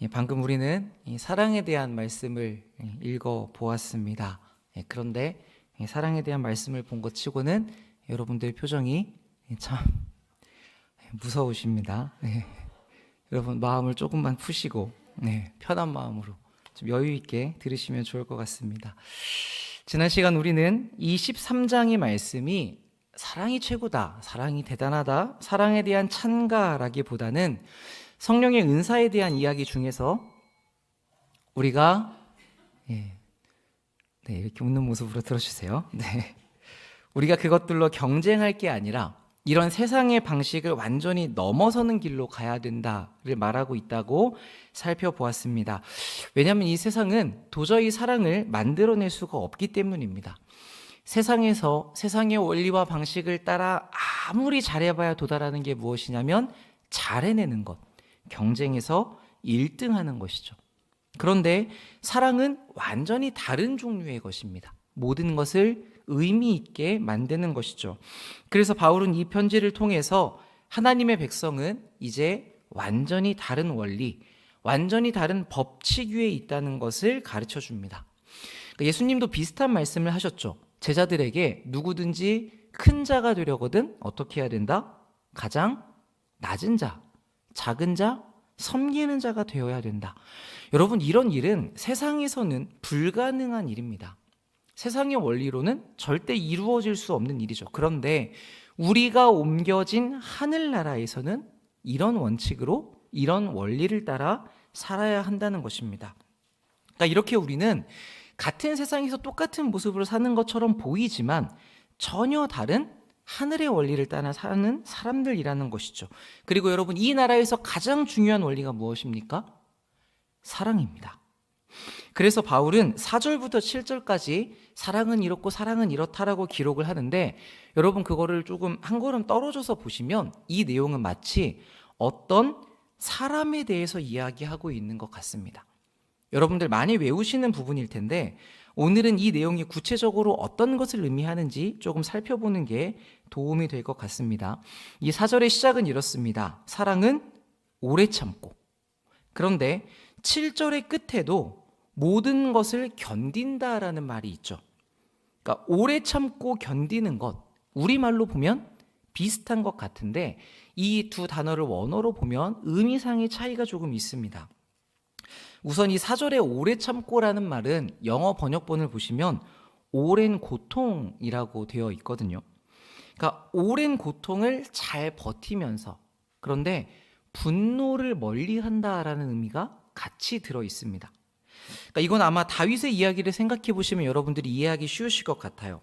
방금 우리는 이 사랑에 대한 말씀을 읽어 보았습니다. 그런데 사랑에 대한 말씀을 본 것 치고는 여러분들 표정이 참 무서우십니다. 여러분 마음을 조금만 푸시고 편한 마음으로 좀 여유 있게 들으시면 좋을 것 같습니다. 지난 시간 우리는 이 13장의 말씀이 사랑이 최고다, 사랑이 대단하다, 사랑에 대한 찬가라기보다는 성령의 은사에 대한 이야기 중에서 우리가 이렇게 웃는 모습으로 들어주세요. 우리가 그것들로 경쟁할 게 아니라 이런 세상의 방식을 완전히 넘어서는 길로 가야 된다를 말하고 있다고 살펴보았습니다. 왜냐하면 이 세상은 도저히 사랑을 만들어낼 수가 없기 때문입니다. 세상에서 세상의 원리와 방식을 따라 아무리 잘해봐야 도달하는 게 무엇이냐면 잘해내는 것, 경쟁에서 1등하는 것이죠. 그런데 사랑은 완전히 다른 종류의 것입니다. 모든 것을 의미 있게 만드는 것이죠. 그래서 바울은 이 편지를 통해서 하나님의 백성은 이제 완전히 다른 원리, 완전히 다른 법칙 위에 있다는 것을 가르쳐 줍니다. 예수님도 비슷한 말씀을 하셨죠. 제자들에게 누구든지 큰 자가 되려거든 어떻게 해야 된다? 가장 낮은 자, 작은 자, 섬기는 자가 되어야 된다. 여러분, 이런 일은 세상에서는 불가능한 일입니다. 세상의 원리로는 절대 이루어질 수 없는 일이죠. 그런데 우리가 옮겨진 하늘나라에서는 이런 원칙으로, 이런 원리를 따라 살아야 한다는 것입니다. 그러니까 이렇게 우리는 같은 세상에서 똑같은 모습으로 사는 것처럼 보이지만 전혀 다른 하늘의 원리를 따라 사는 사람들이라는 것이죠. 그리고 여러분, 이 나라에서 가장 중요한 원리가 무엇입니까? 사랑입니다. 그래서 바울은 4절부터 7절까지 사랑은 이렇고 사랑은 이렇다라고 기록을 하는데, 여러분 그거를 조금 한 걸음 떨어져서 보시면 이 내용은 마치 어떤 사람에 대해서 이야기하고 있는 것 같습니다. 여러분들 많이 외우시는 부분일 텐데 오늘은 이 내용이 구체적으로 어떤 것을 의미하는지 조금 살펴보는 게 도움이 될 것 같습니다. 이 4절의 시작은 이렇습니다. 사랑은 오래 참고. 그런데 7절의 끝에도 모든 것을 견딘다라는 말이 있죠. 그러니까 오래 참고 견디는 것, 우리말로 보면 비슷한 것 같은데 이 두 단어를 원어로 보면 의미상의 차이가 조금 있습니다. 우선 이 4절에 오래 참고라는 말은 영어 번역본을 보시면 오랜 고통이라고 되어 있거든요. 그러니까 오랜 고통을 잘 버티면서, 그런데 분노를 멀리한다라는 의미가 같이 들어 있습니다. 그러니까 이건 아마 다윗의 이야기를 생각해 보시면 여러분들이 이해하기 쉬우실 것 같아요.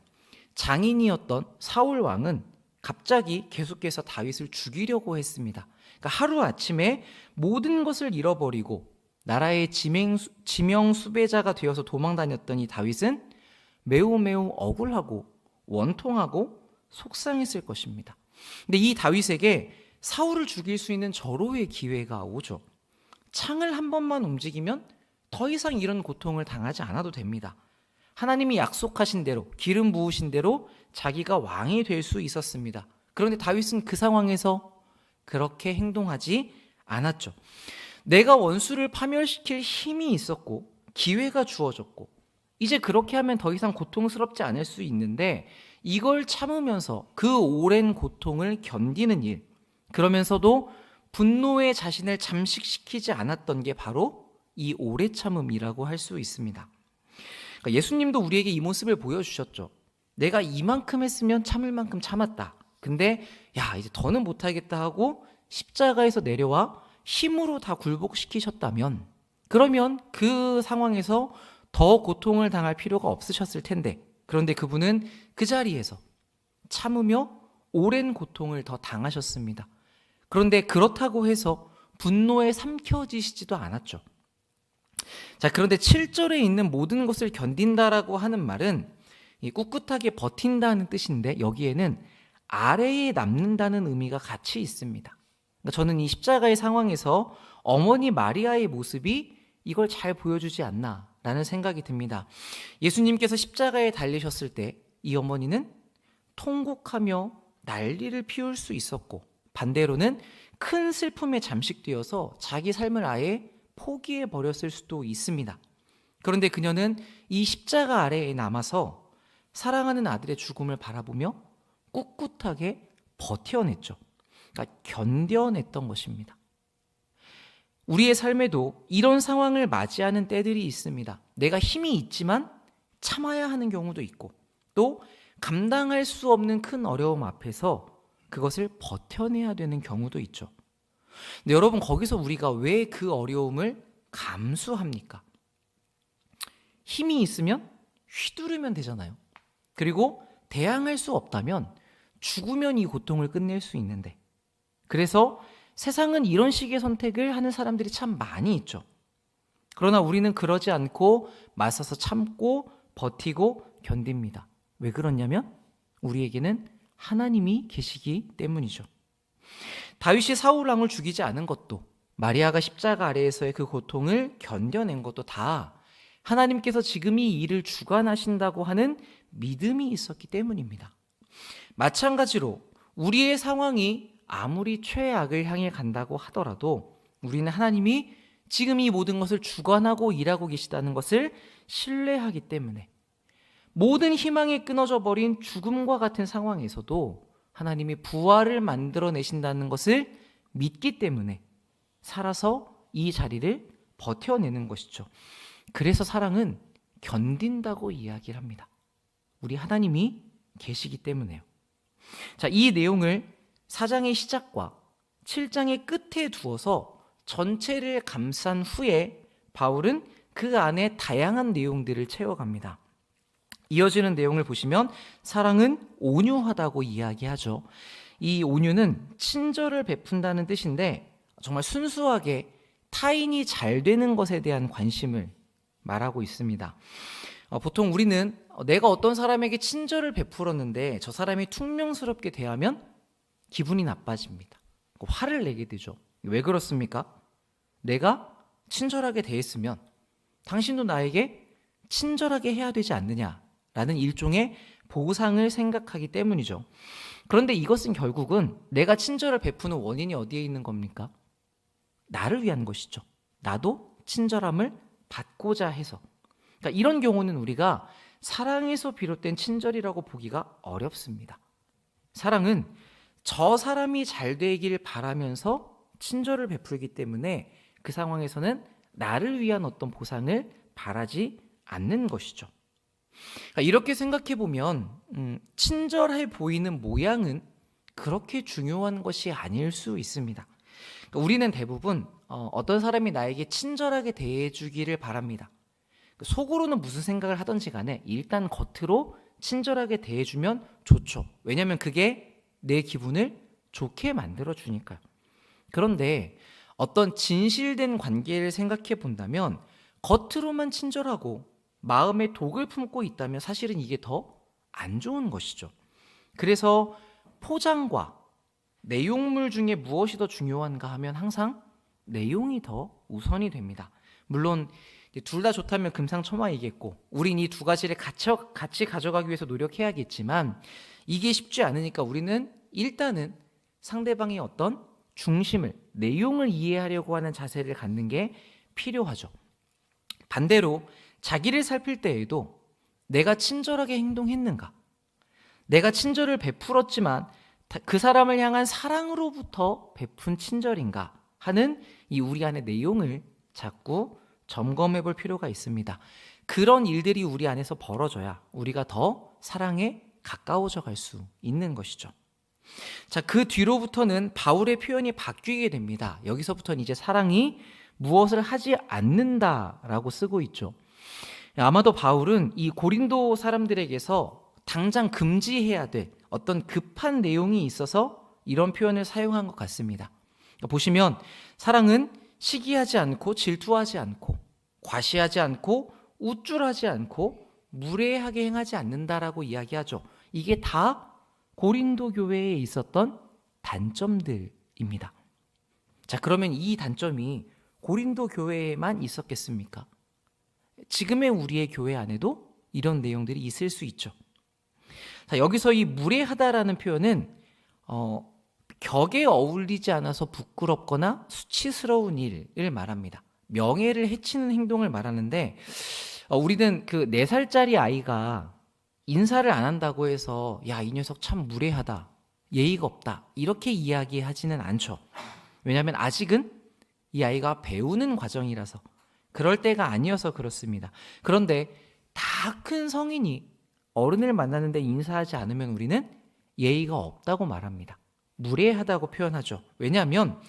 장인이었던 사울 왕은 갑자기 계속해서 다윗을 죽이려고 했습니다. 그러니까 하루아침에 모든 것을 잃어버리고 나라의 지명 수배자가 되어서 도망다녔던 이 다윗은 매우 매우 억울하고 원통하고 속상했을 것입니다. 근데 이 다윗에게 사울을 죽일 수 있는 절호의 기회가 오죠. 창을 한 번만 움직이면 더 이상 이런 고통을 당하지 않아도 됩니다. 하나님이 약속하신 대로, 기름 부으신 대로 자기가 왕이 될 수 있었습니다. 그런데 다윗은 그 상황에서 그렇게 행동하지 않았죠. 내가 원수를 파멸시킬 힘이 있었고 기회가 주어졌고 이제 그렇게 하면 더 이상 고통스럽지 않을 수 있는데 이걸 참으면서 그 오랜 고통을 견디는 일, 그러면서도 분노의 자신을 잠식시키지 않았던 게 바로 이 오래 참음이라고 할 수 있습니다. 그러니까 예수님도 우리에게 이 모습을 보여주셨죠. 내가 이만큼 했으면 참을 만큼 참았다. 근데 이제 더는 못하겠다 하고 십자가에서 내려와 힘으로 다 굴복시키셨다면, 그러면 그 상황에서 더 고통을 당할 필요가 없으셨을 텐데, 그런데 그분은 그 자리에서 참으며 오랜 고통을 더 당하셨습니다. 그런데 그렇다고 해서 분노에 삼켜지시지도 않았죠. 자, 그런데 7절에 있는 모든 것을 견딘다라고 하는 말은 이 꿋꿋하게 버틴다는 뜻인데 여기에는 아래에 남는다는 의미가 같이 있습니다. 저는 이 십자가의 상황에서 어머니 마리아의 모습이 이걸 잘 보여주지 않나라는 생각이 듭니다. 예수님께서 십자가에 달리셨을 때 이 어머니는 통곡하며 난리를 피울 수 있었고 반대로는 큰 슬픔에 잠식되어서 자기 삶을 아예 포기해 버렸을 수도 있습니다. 그런데 그녀는 이 십자가 아래에 남아서 사랑하는 아들의 죽음을 바라보며 꿋꿋하게 버텨냈죠. 그러니까 견뎌냈던 것입니다. 우리의 삶에도 이런 상황을 맞이하는 때들이 있습니다. 내가 힘이 있지만 참아야 하는 경우도 있고, 또 감당할 수 없는 큰 어려움 앞에서 그것을 버텨내야 되는 경우도 있죠. 근데 여러분, 거기서 우리가 왜 그 어려움을 감수합니까? 힘이 있으면 휘두르면 되잖아요. 그리고 대항할 수 없다면 죽으면 이 고통을 끝낼 수 있는데, 그래서 세상은 이런 식의 선택을 하는 사람들이 참 많이 있죠. 그러나 우리는 그러지 않고 맞서서 참고 버티고 견딥니다. 왜 그러냐면 우리에게는 하나님이 계시기 때문이죠. 다윗이 사울 왕을 죽이지 않은 것도, 마리아가 십자가 아래에서의 그 고통을 견뎌낸 것도 다 하나님께서 지금 이 일을 주관하신다고 하는 믿음이 있었기 때문입니다. 마찬가지로 우리의 상황이 아무리 최악을 향해 간다고 하더라도 우리는 하나님이 지금 이 모든 것을 주관하고 일하고 계시다는 것을 신뢰하기 때문에, 모든 희망이 끊어져 버린 죽음과 같은 상황에서도 하나님이 부활을 만들어내신다는 것을 믿기 때문에 살아서 이 자리를 버텨내는 것이죠. 그래서 사랑은 견딘다고 이야기를 합니다. 우리 하나님이 계시기 때문에요. 자, 이 내용을 4장의 시작과 7장의 끝에 두어서 전체를 감싼 후에 바울은 그 안에 다양한 내용들을 채워갑니다. 이어지는 내용을 보시면 사랑은 온유하다고 이야기하죠. 이 온유는 친절을 베푼다는 뜻인데, 정말 순수하게 타인이 잘 되는 것에 대한 관심을 말하고 있습니다. 보통 우리는 내가 어떤 사람에게 친절을 베풀었는데 저 사람이 퉁명스럽게 대하면 기분이 나빠집니다. 화를 내게 되죠. 왜 그렇습니까? 내가 친절하게 대했으면 당신도 나에게 친절하게 해야 되지 않느냐라는 일종의 보상을 생각하기 때문이죠. 그런데 이것은 결국은 내가 친절을 베푸는 원인이 어디에 있는 겁니까? 나를 위한 것이죠. 나도 친절함을 받고자 해서. 그러니까 이런 경우는 우리가 사랑에서 비롯된 친절이라고 보기가 어렵습니다. 사랑은 저 사람이 잘 되기를 바라면서 친절을 베풀기 때문에 그 상황에서는 나를 위한 어떤 보상을 바라지 않는 것이죠. 그러니까 이렇게 생각해 보면 친절해 보이는 모양은 그렇게 중요한 것이 아닐 수 있습니다. 그러니까 우리는 대부분 어떤 사람이 나에게 친절하게 대해주기를 바랍니다. 속으로는 무슨 생각을 하든지 간에 일단 겉으로 친절하게 대해주면 좋죠. 왜냐하면 그게 내 기분을 좋게 만들어주니까요. 그런데 어떤 진실된 관계를 생각해 본다면 겉으로만 친절하고 마음에 독을 품고 있다면 사실은 이게 더 안 좋은 것이죠. 그래서 포장과 내용물 중에 무엇이 더 중요한가 하면 항상 내용이 더 우선이 됩니다. 물론 둘 다 좋다면 금상첨화이겠고 우린 이 두 가지를 같이 가져가기 위해서 노력해야겠지만 이게 쉽지 않으니까 우리는 일단은 상대방의 어떤 중심을, 내용을 이해하려고 하는 자세를 갖는 게 필요하죠. 반대로 자기를 살필 때에도 내가 친절하게 행동했는가, 내가 친절을 베풀었지만 그 사람을 향한 사랑으로부터 베푼 친절인가 하는 이 우리 안의 내용을 자꾸 점검해 볼 필요가 있습니다. 그런 일들이 우리 안에서 벌어져야 우리가 더 사랑에 가까워져 갈 수 있는 것이죠. 자, 그 뒤로부터는 바울의 표현이 바뀌게 됩니다. 여기서부터는 이제 사랑이 무엇을 하지 않는다라고 쓰고 있죠. 아마도 바울은 이 고린도 사람들에게서 당장 금지해야 될 어떤 급한 내용이 있어서 이런 표현을 사용한 것 같습니다. 보시면 사랑은 시기하지 않고 질투하지 않고 과시하지 않고 우쭐하지 않고 무례하게 행하지 않는다라고 이야기하죠. 이게 다 고린도 교회에 있었던 단점들입니다. 자, 그러면 이 단점이 고린도 교회에만 있었겠습니까? 지금의 우리의 교회 안에도 이런 내용들이 있을 수 있죠. 자, 여기서 이 무례하다라는 표현은 격에 어울리지 않아서 부끄럽거나 수치스러운 일을 말합니다. 명예를 해치는 행동을 말하는데 우리는 그 4살짜리 아이가 인사를 안 한다고 해서 야, 이 녀석 참 무례하다, 예의가 없다 이렇게 이야기하지는 않죠. 왜냐하면 아직은 이 아이가 배우는 과정이라서 그럴 때가 아니어서 그렇습니다. 그런데 다 큰 성인이 어른을 만나는데 인사하지 않으면 우리는 예의가 없다고 말합니다. 무례하다고 표현하죠. 왜냐하면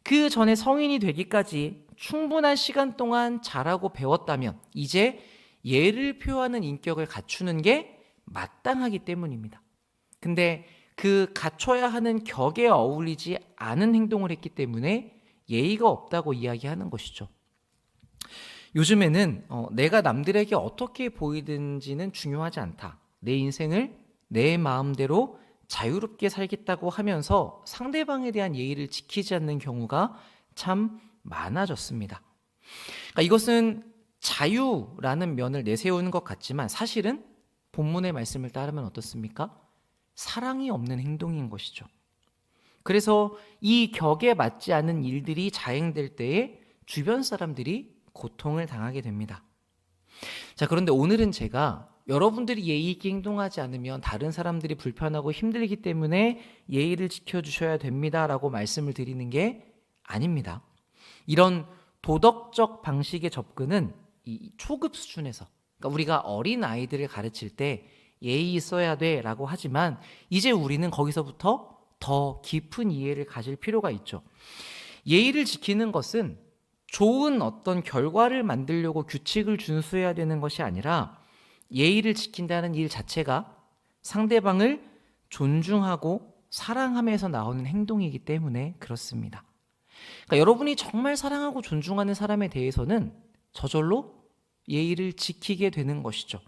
그 전에 성인이 되기까지 충분한 시간 동안 자라고 배웠다면 이제 예를 표하는 인격을 갖추는 게 마땅하기 때문입니다. 근데 그 갖춰야 하는 격에 어울리지 않은 행동을 했기 때문에 예의가 없다고 이야기하는 것이죠. 요즘에는 내가 남들에게 어떻게 보이든지는 중요하지 않다. 내 인생을 내 마음대로 자유롭게 살겠다고 하면서 상대방에 대한 예의를 지키지 않는 경우가 참 많아졌습니다. 그러니까 이것은 자유라는 면을 내세우는 것 같지만 사실은 본문의 말씀을 따르면 어떻습니까? 사랑이 없는 행동인 것이죠. 그래서 이 격에 맞지 않은 일들이 자행될 때에 주변 사람들이 고통을 당하게 됩니다. 자, 그런데 오늘은 제가 여러분들이 예의 있게 행동하지 않으면 다른 사람들이 불편하고 힘들기 때문에 예의를 지켜주셔야 됩니다라고 말씀을 드리는 게 아닙니다. 이런 도덕적 방식의 접근은 이 초급 수준에서, 그러니까 우리가 어린 아이들을 가르칠 때 예의 있어야 돼라고 하지만 이제 우리는 거기서부터 더 깊은 이해를 가질 필요가 있죠. 예의를 지키는 것은 좋은 어떤 결과를 만들려고 규칙을 준수해야 되는 것이 아니라 예의를 지킨다는 일 자체가 상대방을 존중하고 사랑함에서 나오는 행동이기 때문에 그렇습니다. 그러니까 여러분이 정말 사랑하고 존중하는 사람에 대해서는 저절로 예의를 지키게 되는 것이죠.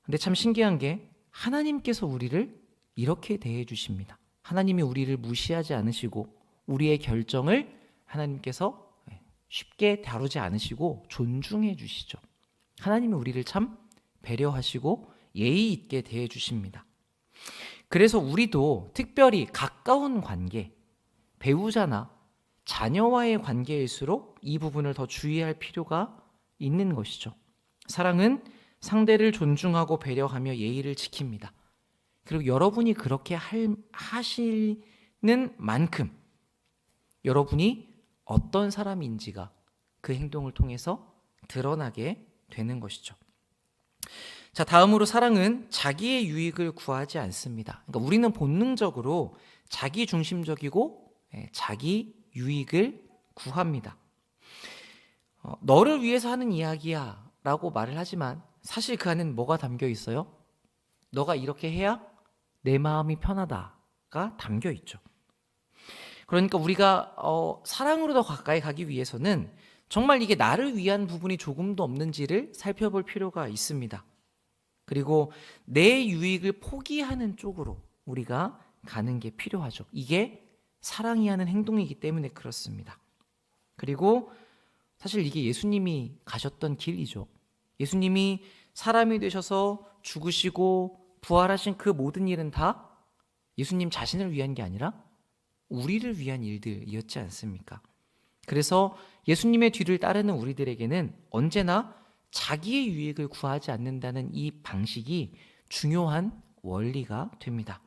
근데 참 신기한 게 하나님께서 우리를 이렇게 대해 주십니다. 하나님이 우리를 무시하지 않으시고 우리의 결정을 하나님께서 쉽게 다루지 않으시고 존중해 주시죠. 하나님이 우리를 참 배려하시고 예의 있게 대해 주십니다. 그래서 우리도 특별히 가까운 관계, 배우자나 자녀와의 관계일수록 이 부분을 더 주의할 필요가 있는 것이죠. 사랑은 상대를 존중하고 배려하며 예의를 지킵니다. 그리고 여러분이 그렇게 하시는 만큼 여러분이 어떤 사람인지가 그 행동을 통해서 드러나게 되는 것이죠. 자, 다음으로 사랑은 자기의 유익을 구하지 않습니다. 그러니까 우리는 본능적으로 자기 중심적이고 자기 유익을 구합니다. 너를 위해서 하는 이야기야 라고 말을 하지만 사실 그 안에는 뭐가 담겨 있어요? 너가 이렇게 해야 내 마음이 편하다가 담겨 있죠. 그러니까 우리가 사랑으로 더 가까이 가기 위해서는 정말 이게 나를 위한 부분이 조금도 없는지를 살펴볼 필요가 있습니다. 그리고 내 유익을 포기하는 쪽으로 우리가 가는 게 필요하죠. 이게 사랑이 하는 행동이기 때문에 그렇습니다. 그리고 사실 이게 예수님이 가셨던 길이죠. 예수님이 사람이 되셔서 죽으시고 부활하신 그 모든 일은 다 예수님 자신을 위한 게 아니라 우리를 위한 일들이었지 않습니까? 그래서 예수님의 뒤를 따르는 우리들에게는 언제나 자기의 유익을 구하지 않는다는 이 방식이 중요한 원리가 됩니다.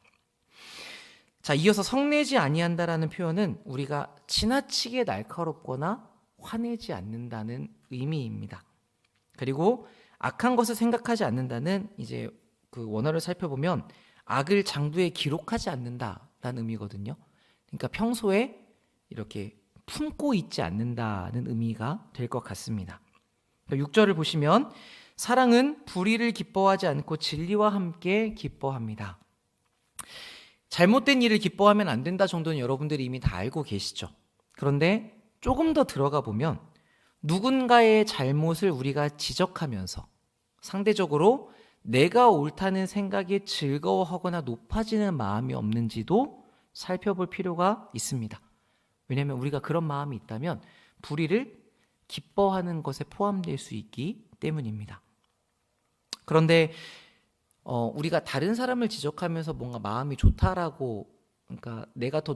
자, 이어서 성내지 아니한다라는 표현은 우리가 지나치게 날카롭거나 화내지 않는다는 의미입니다. 그리고 악한 것을 생각하지 않는다는 이제 그 원어를 살펴보면 악을 장부에 기록하지 않는다라는 의미거든요. 그러니까 평소에 이렇게 품고 있지 않는다는 의미가 될 것 같습니다. 6절을 보시면 사랑은 불의를 기뻐하지 않고 진리와 함께 기뻐합니다. 잘못된 일을 기뻐하면 안 된다 정도는 여러분들이 이미 다 알고 계시죠. 그런데 조금 더 들어가 보면 누군가의 잘못을 우리가 지적하면서 상대적으로 내가 옳다는 생각에 즐거워하거나 높아지는 마음이 없는지도 살펴볼 필요가 있습니다. 왜냐하면 우리가 그런 마음이 있다면 불의를 기뻐하는 것에 포함될 수 있기 때문입니다. 그런데 우리가 다른 사람을 지적하면서 뭔가 마음이 좋다라고, 그러니까 내가 더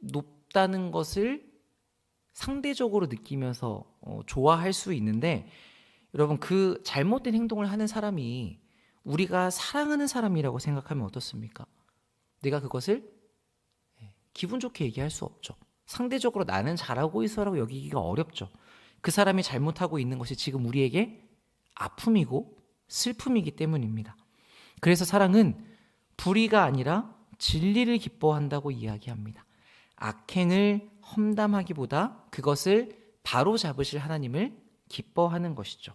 높다는 것을 상대적으로 느끼면서 좋아할 수 있는데, 여러분 그 잘못된 행동을 하는 사람이 우리가 사랑하는 사람이라고 생각하면 어떻습니까? 내가 그것을 기분 좋게 얘기할 수 없죠. 상대적으로 나는 잘하고 있어라고 여기기가 어렵죠. 그 사람이 잘못하고 있는 것이 지금 우리에게 아픔이고 슬픔이기 때문입니다. 그래서 사랑은 불의가 아니라 진리를 기뻐한다고 이야기합니다. 악행을 험담하기보다 그것을 바로 잡으실 하나님을 기뻐하는 것이죠.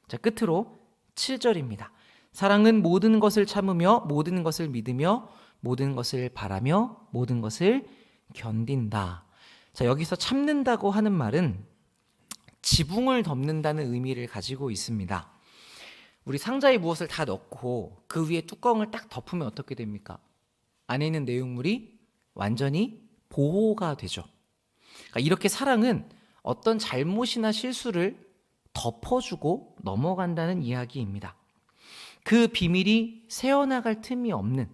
자, 끝으로 7절입니다. 사랑은 모든 것을 참으며 모든 것을 믿으며 모든 것을 바라며 모든 것을 견딘다. 자, 여기서 참는다고 하는 말은 지붕을 덮는다는 의미를 가지고 있습니다. 우리 상자에 무엇을 다 넣고 그 위에 뚜껑을 딱 덮으면 어떻게 됩니까? 안에 있는 내용물이 완전히 보호가 되죠. 그러니까 이렇게 사랑은 어떤 잘못이나 실수를 덮어주고 넘어간다는 이야기입니다. 그 비밀이 새어나갈 틈이 없는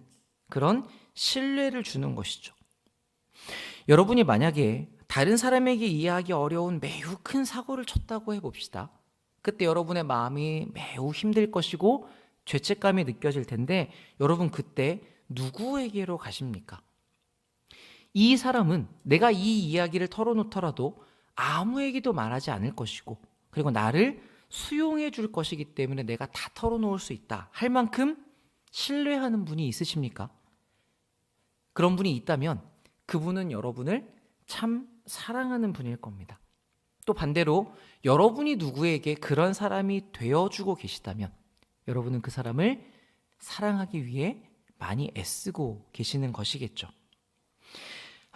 그런 신뢰를 주는 것이죠. 여러분이 만약에 다른 사람에게 이해하기 어려운 매우 큰 사고를 쳤다고 해봅시다. 그때 여러분의 마음이 매우 힘들 것이고 죄책감이 느껴질 텐데, 여러분 그때 누구에게로 가십니까? 이 사람은 내가 이 이야기를 털어놓더라도 아무에게도 말하지 않을 것이고, 그리고 나를 수용해 줄 것이기 때문에 내가 다 털어놓을 수 있다 할 만큼 신뢰하는 분이 있으십니까? 그런 분이 있다면 그분은 여러분을 참 사랑하는 분일 겁니다. 또 반대로 여러분이 누구에게 그런 사람이 되어주고 계시다면 여러분은 그 사람을 사랑하기 위해 많이 애쓰고 계시는 것이겠죠.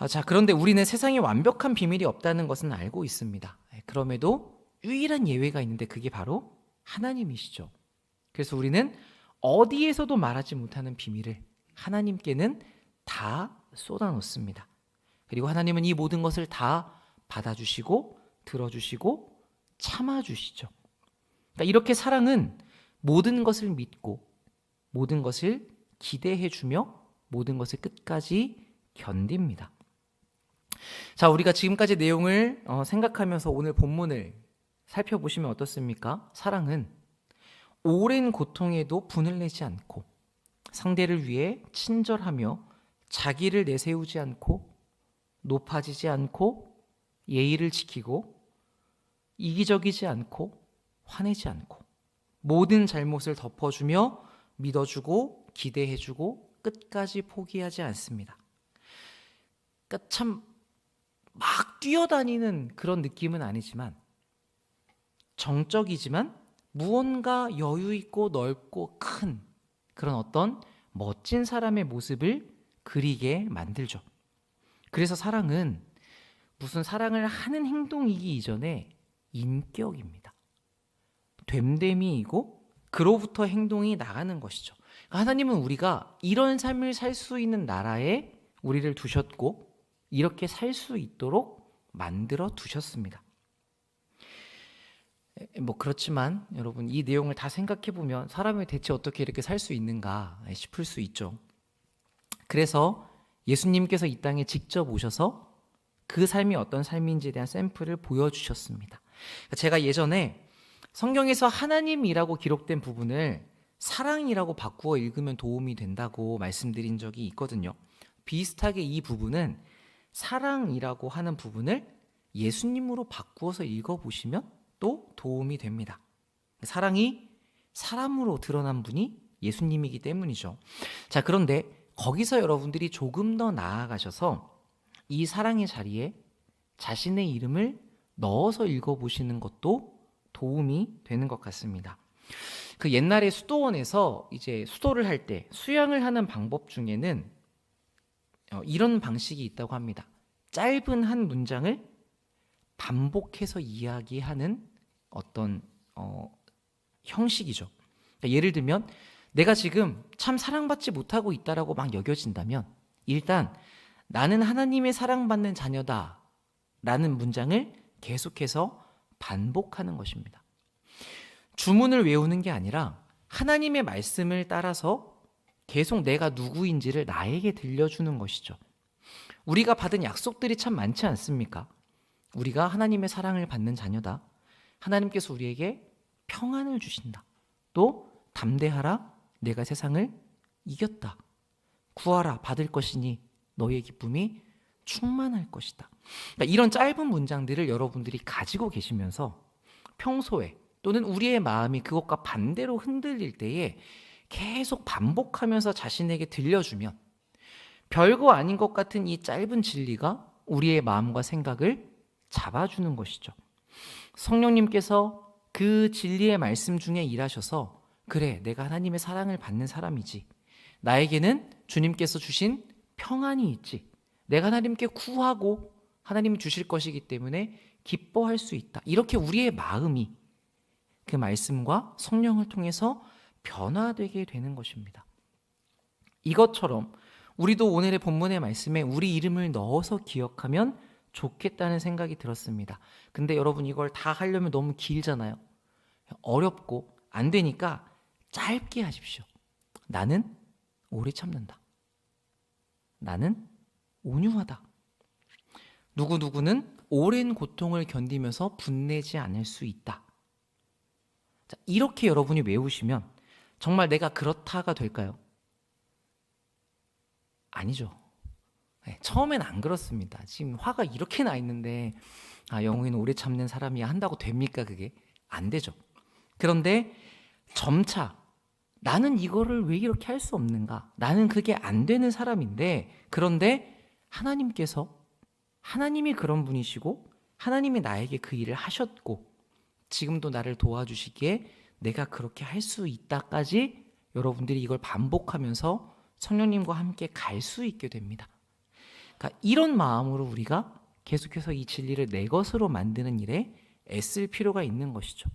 자, 그런데 우리는 세상에 완벽한 비밀이 없다는 것은 알고 있습니다. 그럼에도 유일한 예외가 있는데 그게 바로 하나님이시죠. 그래서 우리는 어디에서도 말하지 못하는 비밀을 하나님께는 다 쏟아놓습니다. 그리고 하나님은 이 모든 것을 다 받아주시고 들어주시고 참아주시죠. 그러니까 이렇게 사랑은 모든 것을 믿고 모든 것을 기대해주며 모든 것을 끝까지 견딥니다. 자, 우리가 지금까지 내용을 생각하면서 오늘 본문을 살펴보시면 어떻습니까? 사랑은 오랜 고통에도 분을 내지 않고 상대를 위해 친절하며 자기를 내세우지 않고 높아지지 않고 예의를 지키고 이기적이지 않고 화내지 않고 모든 잘못을 덮어주며 믿어주고 기대해주고 끝까지 포기하지 않습니다. 그러니까 참 막 뛰어다니는 그런 느낌은 아니지만 정적이지만 무언가 여유 있고 넓고 큰 그런 어떤 멋진 사람의 모습을 그리게 만들죠. 그래서 사랑은 무슨 사랑을 하는 행동이기 이전에 인격입니다. 됨됨이이고 그로부터 행동이 나가는 것이죠. 하나님은 우리가 이런 삶을 살 수 있는 나라에 우리를 두셨고 이렇게 살 수 있도록 만들어 두셨습니다. 그렇지만 여러분 이 내용을 다 생각해 보면 사람이 대체 어떻게 이렇게 살 수 있는가 싶을 수 있죠. 그래서 예수님께서 이 땅에 직접 오셔서 그 삶이 어떤 삶인지에 대한 샘플을 보여주셨습니다. 제가 예전에 성경에서 하나님이라고 기록된 부분을 사랑이라고 바꾸어 읽으면 도움이 된다고 말씀드린 적이 있거든요. 비슷하게 이 부분은 사랑이라고 하는 부분을 예수님으로 바꾸어서 읽어보시면 또 도움이 됩니다. 사랑이 사람으로 드러난 분이 예수님이기 때문이죠. 자, 그런데 거기서 여러분들이 조금 더 나아가셔서 이 사랑의 자리에 자신의 이름을 넣어서 읽어보시는 것도 도움이 되는 것 같습니다. 그 옛날에 수도원에서 이제 수도를 할 때 수양을 하는 방법 중에는 이런 방식이 있다고 합니다. 짧은 한 문장을 반복해서 이야기하는 어떤 형식이죠. 그러니까 예를 들면 내가 지금 참 사랑받지 못하고 있다라고 막 여겨진다면 일단 나는 하나님의 사랑받는 자녀다 라는 문장을 계속해서 반복하는 것입니다. 주문을 외우는 게 아니라 하나님의 말씀을 따라서 계속 내가 누구인지를 나에게 들려주는 것이죠. 우리가 받은 약속들이 참 많지 않습니까? 우리가 하나님의 사랑을 받는 자녀다. 하나님께서 우리에게 평안을 주신다. 또 담대하라, 내가 세상을 이겼다. 구하라, 받을 것이니 너희의 기쁨이 충만할 것이다. 그러니까 이런 짧은 문장들을 여러분들이 가지고 계시면서 평소에 또는 우리의 마음이 그것과 반대로 흔들릴 때에 계속 반복하면서 자신에게 들려주면 별거 아닌 것 같은 이 짧은 진리가 우리의 마음과 생각을 잡아주는 것이죠. 성령님께서 그 진리의 말씀 중에 일하셔서 그래, 내가 하나님의 사랑을 받는 사람이지. 나에게는 주님께서 주신 평안이 있지. 내가 하나님께 구하고 하나님이 주실 것이기 때문에 기뻐할 수 있다. 이렇게 우리의 마음이 그 말씀과 성령을 통해서 변화되게 되는 것입니다. 이것처럼 우리도 오늘의 본문의 말씀에 우리 이름을 넣어서 기억하면 좋겠다는 생각이 들었습니다. 근데 여러분 이걸 다 하려면 너무 길잖아요. 어렵고 안 되니까 짧게 하십시오. 나는 오래 참는다. 나는 온유하다. 누구누구는 오랜 고통을 견디면서 분내지 않을 수 있다. 자, 이렇게 여러분이 외우시면 정말 내가 그렇다가 될까요? 아니죠. 네, 처음엔 안 그렇습니다. 지금 화가 이렇게 나 있는데 영웅이는 오래 참는 사람이야 한다고 됩니까? 그게 안 되죠. 그런데 점차 나는 이거를 왜 이렇게 할 수 없는가? 나는 그게 안 되는 사람인데, 그런데 하나님이 그런 분이시고 하나님이 나에게 그 일을 하셨고 지금도 나를 도와주시기에 내가 그렇게 할 수 있다까지 여러분들이 이걸 반복하면서 성령님과 함께 갈 수 있게 됩니다. 그러니까 이런 마음으로 우리가 계속해서 이 진리를 내 것으로 만드는 일에 애쓸 필요가 있는 것이죠.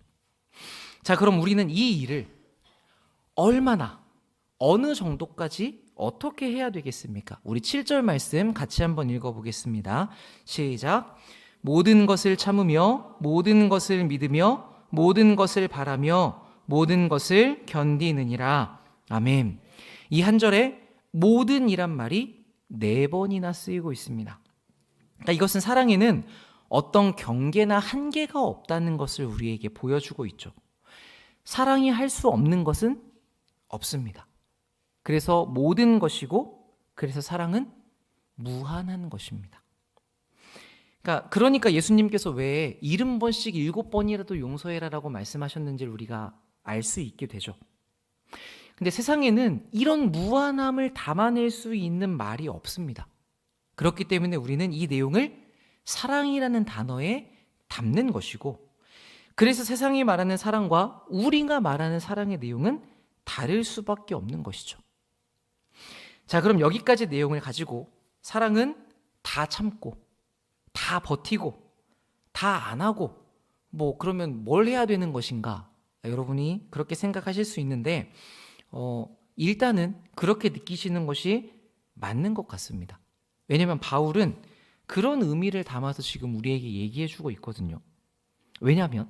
자, 그럼 우리는 이 일을 얼마나, 어느 정도까지 어떻게 해야 되겠습니까? 우리 7절 말씀 같이 한번 읽어보겠습니다. 시작. 모든 것을 참으며 모든 것을 믿으며 모든 것을 바라며 모든 것을 견디느니라. 아멘. 이 한 절에 모든이란 말이 4번이나 쓰이고 있습니다. 그러니까 이것은 사랑에는 어떤 경계나 한계가 없다는 것을 우리에게 보여주고 있죠. 사랑이 할 수 없는 것은 없습니다. 그래서 모든 것이고, 그래서 사랑은 무한한 것입니다. 그러니까 예수님께서 왜 70번씩 7번이라도 용서해라라고 말씀하셨는지를 우리가 알 수 있게 되죠. 근데 세상에는 이런 무한함을 담아낼 수 있는 말이 없습니다. 그렇기 때문에 우리는 이 내용을 사랑이라는 단어에 담는 것이고, 그래서 세상이 말하는 사랑과 우리가 말하는 사랑의 내용은 다를 수밖에 없는 것이죠. 자, 그럼 여기까지 내용을 가지고 사랑은 다 참고 다 버티고 다 안 하고 그러면 뭘 해야 되는 것인가? 여러분이 그렇게 생각하실 수 있는데 일단은 그렇게 느끼시는 것이 맞는 것 같습니다. 왜냐하면 바울은 그런 의미를 담아서 지금 우리에게 얘기해 주고 있거든요. 왜냐하면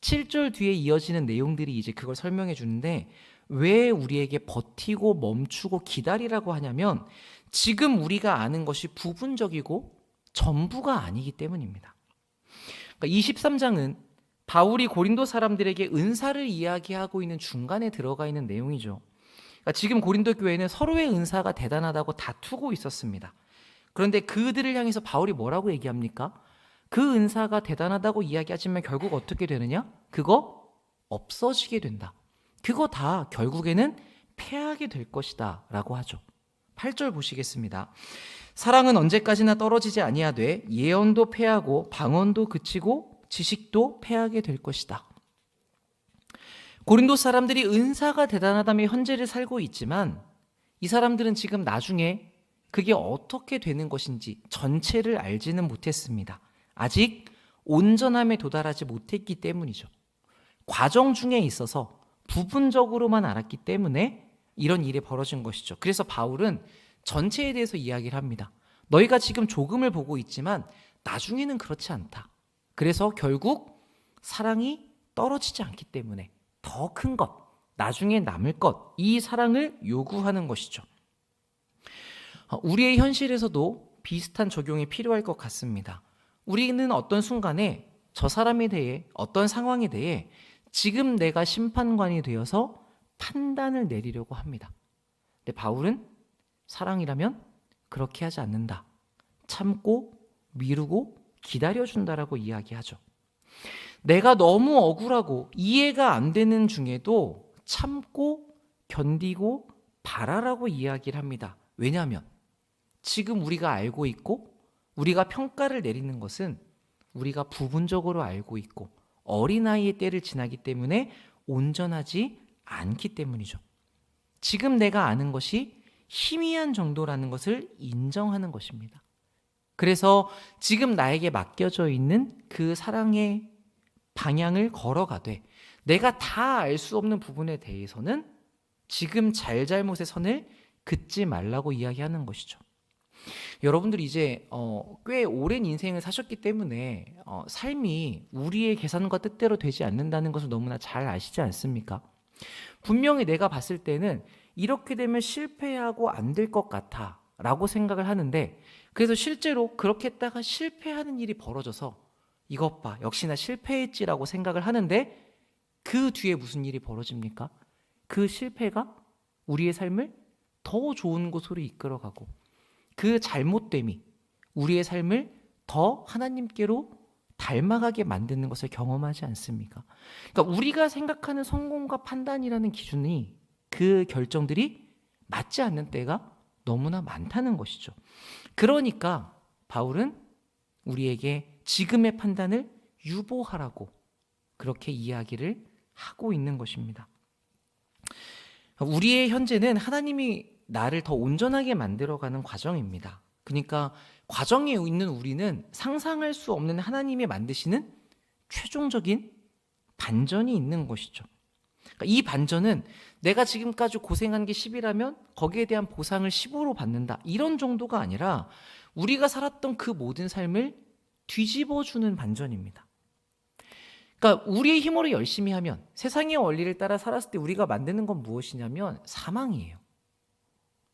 7절 뒤에 이어지는 내용들이 이제 그걸 설명해 주는데, 왜 우리에게 버티고 멈추고 기다리라고 하냐면 지금 우리가 아는 것이 부분적이고 전부가 아니기 때문입니다. 그러니까 23장은 바울이 고린도 사람들에게 은사를 이야기하고 있는 중간에 들어가 있는 내용이죠. 그러니까 지금 고린도 교회는 서로의 은사가 대단하다고 다투고 있었습니다. 그런데 그들을 향해서 바울이 뭐라고 얘기합니까? 그 은사가 대단하다고 이야기하지만 결국 어떻게 되느냐? 그거 없어지게 된다. 그거 다 결국에는 패하게 될 것이다 라고 하죠. 8절 보시겠습니다. 사랑은 언제까지나 떨어지지 아니하되 예언도 패하고 방언도 그치고 지식도 패하게 될 것이다. 고린도 사람들이 은사가 대단하다며 현재를 살고 있지만 이 사람들은 지금 나중에 그게 어떻게 되는 것인지 전체를 알지는 못했습니다. 아직 온전함에 도달하지 못했기 때문이죠. 과정 중에 있어서 부분적으로만 알았기 때문에 이런 일이 벌어진 것이죠. 그래서 바울은 전체에 대해서 이야기를 합니다. 너희가 지금 조금을 보고 있지만 나중에는 그렇지 않다. 그래서 결국 사랑이 떨어지지 않기 때문에 더 큰 것, 나중에 남을 것, 이 사랑을 요구하는 것이죠. 우리의 현실에서도 비슷한 적용이 필요할 것 같습니다. 우리는 어떤 순간에 저 사람에 대해, 어떤 상황에 대해 지금 내가 심판관이 되어서 판단을 내리려고 합니다. 근데 바울은 사랑이라면 그렇게 하지 않는다. 참고 미루고 기다려준다라고 이야기하죠. 내가 너무 억울하고 이해가 안 되는 중에도 참고 견디고 바라라고 이야기를 합니다. 왜냐하면 지금 우리가 알고 있고 우리가 평가를 내리는 것은 우리가 부분적으로 알고 있고 어린아이의 때를 지나기 때문에 온전하지 않기 때문이죠. 지금 내가 아는 것이 희미한 정도라는 것을 인정하는 것입니다. 그래서 지금 나에게 맡겨져 있는 그 사랑의 방향을 걸어가되 내가 다 알 수 없는 부분에 대해서는 지금 잘잘못의 선을 긋지 말라고 이야기하는 것이죠. 여러분들이 이제 꽤 오랜 인생을 사셨기 때문에 삶이 우리의 계산과 뜻대로 되지 않는다는 것을 너무나 잘 아시지 않습니까? 분명히 내가 봤을 때는 이렇게 되면 실패하고 안 될 것 같아 라고 생각을 하는데, 그래서 실제로 그렇게 했다가 실패하는 일이 벌어져서 이것 봐, 역시나 실패했지라고 생각을 하는데 그 뒤에 무슨 일이 벌어집니까? 그 실패가 우리의 삶을 더 좋은 곳으로 이끌어가고 그 잘못됨이 우리의 삶을 더 하나님께로 닮아가게 만드는 것을 경험하지 않습니까? 그러니까 우리가 생각하는 성공과 판단이라는 기준이, 그 결정들이 맞지 않는 때가 너무나 많다는 것이죠. 그러니까 바울은 우리에게 지금의 판단을 유보하라고 그렇게 이야기를 하고 있는 것입니다. 우리의 현재는 하나님이 나를 더 온전하게 만들어가는 과정입니다. 그러니까 과정에 있는 우리는 상상할 수 없는 하나님이 만드시는 최종적인 반전이 있는 것이죠. 그러니까 이 반전은 내가 지금까지 고생한 게 10이라면 거기에 대한 보상을 10으로 받는다, 이런 정도가 아니라 우리가 살았던 그 모든 삶을 뒤집어주는 반전입니다. 그러니까 우리의 힘으로 열심히 하면, 세상의 원리를 따라 살았을 때 우리가 만드는 건 무엇이냐면 사망이에요.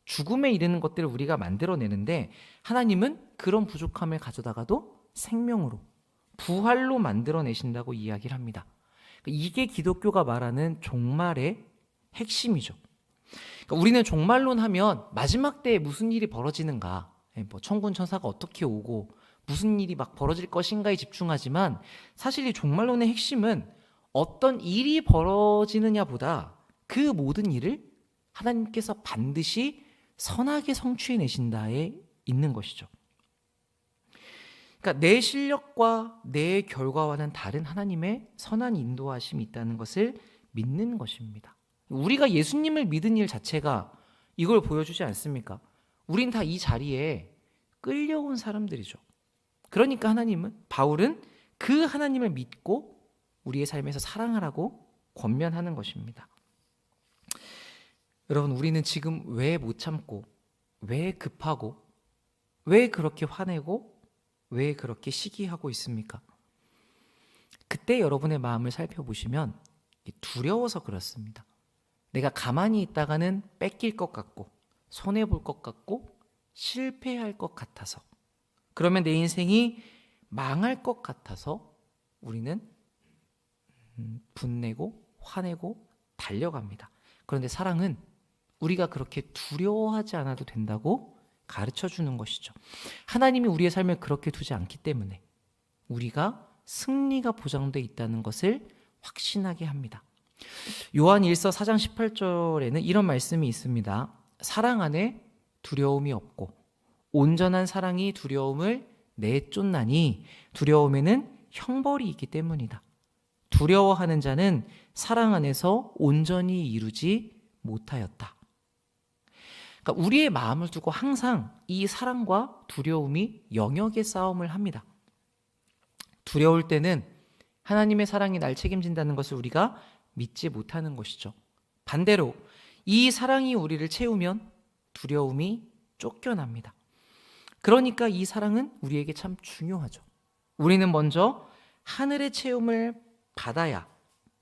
죽음에 이르는 것들을 우리가 만들어내는데 하나님은 그런 부족함을 가져다가도 생명으로, 부활로 만들어내신다고 이야기를 합니다. 이게 기독교가 말하는 종말의 핵심이죠. 그러니까 우리는 종말론 하면 마지막 때에 무슨 일이 벌어지는가, 뭐 천군 천사가 어떻게 오고 무슨 일이 막 벌어질 것인가에 집중하지만, 사실 이 종말론의 핵심은 어떤 일이 벌어지느냐보다 그 모든 일을 하나님께서 반드시 선하게 성취해내신다에 있는 것이죠. 그러니까 내 실력과 내 결과와는 다른 하나님의 선한 인도하심이 있다는 것을 믿는 것입니다. 우리가 예수님을 믿은 일 자체가 이걸 보여주지 않습니까? 우린 다 이 자리에 끌려온 사람들이죠. 그러니까 바울은 그 하나님을 믿고 우리의 삶에서 사랑하라고 권면하는 것입니다. 여러분, 우리는 지금 왜 못 참고, 왜 급하고, 왜 그렇게 화내고, 왜 그렇게 시기하고 있습니까? 그때 여러분의 마음을 살펴보시면 두려워서 그렇습니다. 내가 가만히 있다가는 뺏길 것 같고, 손해볼 것 같고, 실패할 것 같아서, 그러면 내 인생이 망할 것 같아서 우리는 분내고 화내고 달려갑니다. 그런데 사랑은 우리가 그렇게 두려워하지 않아도 된다고 가르쳐 주는 것이죠. 하나님이 우리의 삶을 그렇게 두지 않기 때문에 우리가 승리가 보장되어 있다는 것을 확신하게 합니다. 요한 1서 4장 18절에는 이런 말씀이 있습니다. 사랑 안에 두려움이 없고 온전한 사랑이 두려움을 내쫓나니 두려움에는 형벌이 있기 때문이다. 두려워하는 자는 사랑 안에서 온전히 이루지 못하였다. 그러니까 우리의 마음을 두고 항상 이 사랑과 두려움이 영역의 싸움을 합니다. 두려울 때는 하나님의 사랑이 날 책임진다는 것을 우리가 믿지 못하는 것이죠. 반대로 이 사랑이 우리를 채우면 두려움이 쫓겨납니다. 그러니까 이 사랑은 우리에게 참 중요하죠. 우리는 먼저 하늘의 채움을 받아야,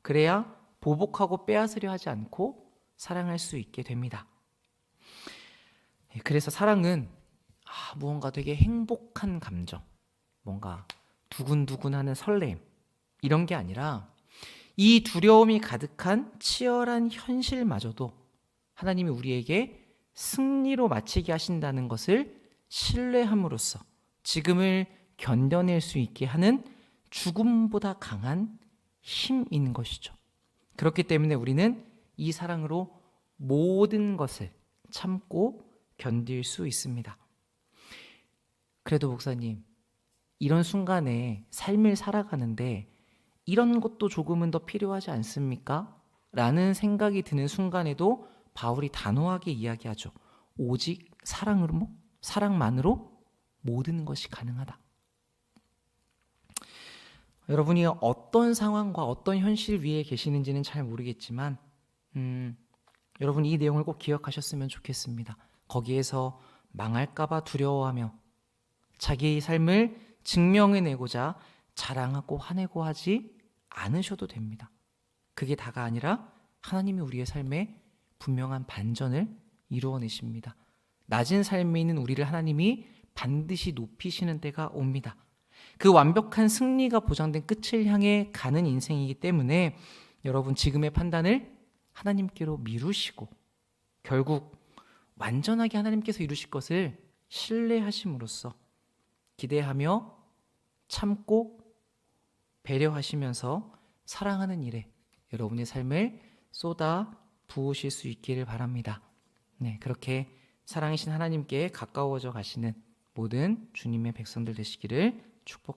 그래야 보복하고 빼앗으려 하지 않고 사랑할 수 있게 됩니다. 그래서 사랑은 무언가 되게 행복한 감정, 뭔가 두근두근하는 설렘 이런 게 아니라 이 두려움이 가득한 치열한 현실마저도 하나님이 우리에게 승리로 마치게 하신다는 것을 신뢰함으로써 지금을 견뎌낼 수 있게 하는 죽음보다 강한 힘인 것이죠. 그렇기 때문에 우리는 이 사랑으로 모든 것을 참고 견딜 수 있습니다. 그래도 목사님, 이런 순간에 삶을 살아가는데 이런 것도 조금은 더 필요하지 않습니까? 라는 생각이 드는 순간에도 바울이 단호하게 이야기하죠. 오직 사랑만으로 모든 것이 가능하다. 여러분이 어떤 상황과 어떤 현실 위에 계시는지는 잘 모르겠지만 여러분이 이 내용을 꼭 기억하셨으면 좋겠습니다. 거기에서 망할까봐 두려워하며 자기의 삶을 증명해내고자 자랑하고 화내고 하지 않으셔도 됩니다. 그게 다가 아니라 하나님이 우리의 삶에 분명한 반전을 이루어내십니다. 낮은 삶에 있는 우리를 하나님이 반드시 높이시는 때가 옵니다. 그 완벽한 승리가 보장된 끝을 향해 가는 인생이기 때문에 여러분 지금의 판단을 하나님께로 미루시고 결국 완전하게 하나님께서 이루실 것을 신뢰하심으로써 기대하며 참고 배려하시면서 사랑하는 일에 여러분의 삶을 쏟아 부으실 수 있기를 바랍니다. 네, 그렇게 사랑이신 하나님께 가까워져 가시는 모든 주님의 백성들 되시기를 축복합니다.